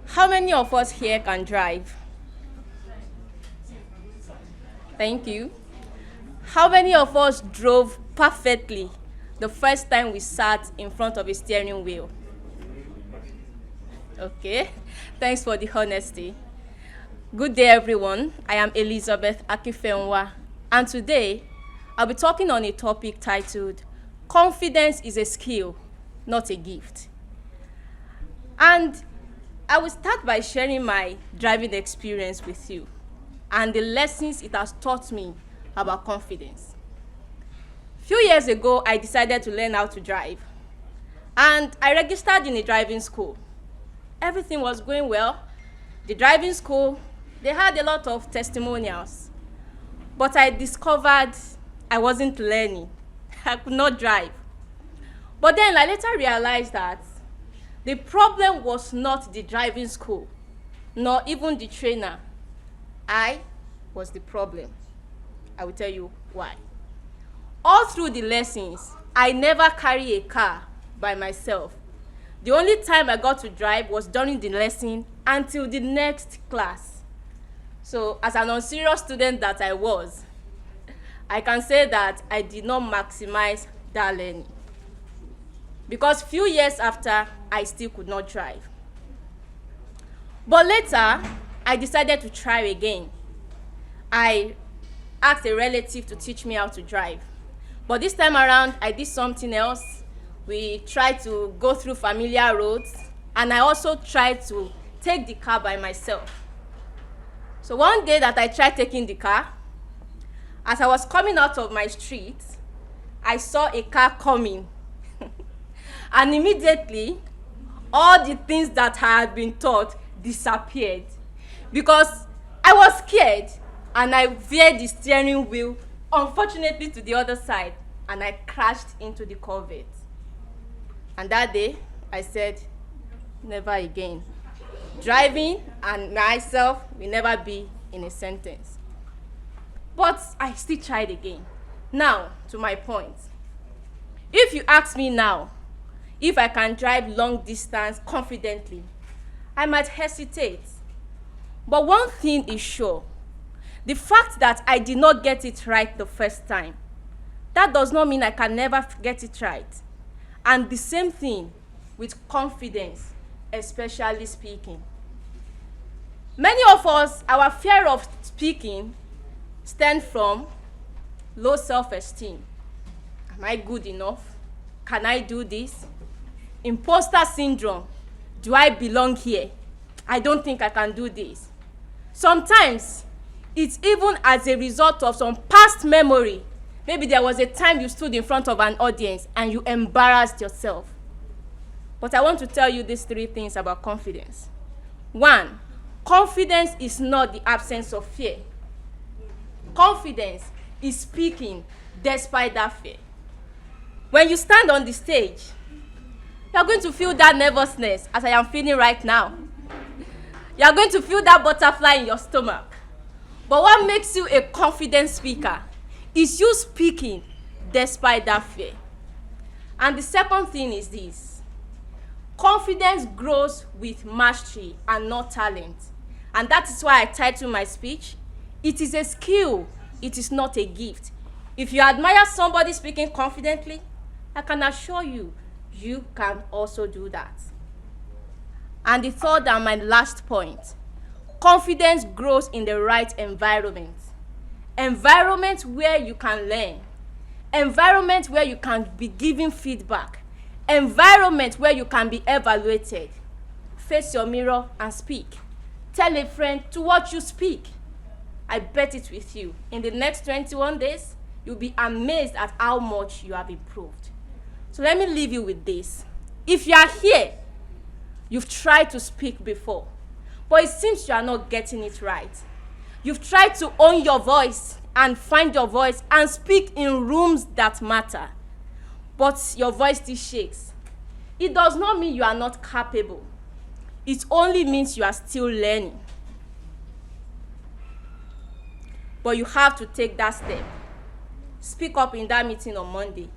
How many of us here can drive? Thank you. How many of us drove perfectly the first time we sat in front of a steering wheel? Okay, thanks for the honesty. Good day, everyone. I am Elizabeth Akifenwa, and today I'll be talking on a topic titled, Confidence is a Skill, Not a Gift. And I will start by sharing my driving experience with you and the lessons it has taught me about confidence. A few years ago, I decided to learn how to drive, and I registered in a driving school. Everything was going well. The driving school, they had a lot of testimonials, but I discovered I wasn't learning. I could not drive. But then I later realized that the problem was not the driving school, nor even the trainer. I was the problem. I will tell you why. All through the lessons, I never carried a car by myself. The only time I got to drive was during the lesson until the next class. So as an unserious student that I was, I can say that I did not maximize that learning. Because few years after, I still could not drive. But later, I decided to try again. I asked a relative to teach me how to drive. But this time around, I did something else. We tried to go through familiar roads, and I also tried to take the car by myself. So one day that I tried taking the car, as I was coming out of my street, I saw a car coming. And immediately, all the things that I had been taught disappeared because I was scared and I veered the steering wheel, unfortunately, to the other side, and I crashed into the Corvette. And that day, I said, never again. Driving and myself will never be in a sentence. But I still tried again. Now, to my point. If you ask me now, if I can drive long distance confidently, I might hesitate. But one thing is sure, the fact that I did not get it right the first time, that does not mean I can never get it right. And the same thing with confidence, especially speaking. Many of us, our fear of speaking stems from low self-esteem. Am I good enough? Can I do this? Imposter syndrome. Do I belong here? I don't think I can do this. Sometimes, it's even as a result of some past memory. Maybe there was a time you stood in front of an audience and you embarrassed yourself. But I want to tell you these three things about confidence. 1, confidence is not the absence of fear. Confidence is speaking despite that fear. When you stand on the stage, you are going to feel that nervousness as I am feeling right now. You are going to feel that butterfly in your stomach. But what makes you a confident speaker is you speaking despite that fear. And the second thing is this. Confidence grows with mastery and not talent. And that is why I titled my speech, it is a skill, it is not a gift. If you admire somebody speaking confidently, I can assure you, you can also do that. And the third and my last point, confidence grows in the right environment. Environment where you can learn. Environment where you can be given feedback. Environment where you can be evaluated. Face your mirror and speak. Tell a friend to watch you speak. I bet it with you. In the next 21 days, you'll be amazed at how much you have improved. So let me leave you with this. If you are here, you've tried to speak before, but it seems you are not getting it right. You've tried to own your voice and find your voice and speak in rooms that matter, but your voice still shakes. It does not mean you are not capable. It only means you are still learning. But you have to take that step. Speak up in that meeting on Monday.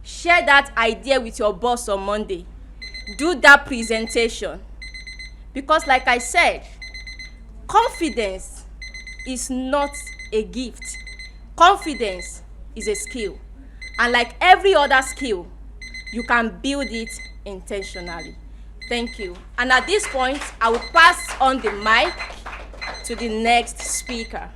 Share that idea with your boss on Monday. Do that presentation. Because like I said, confidence is not a gift. Confidence is a skill. And like every other skill, you can build it intentionally. Thank you. And at this point, I will pass on the mic to the next speaker.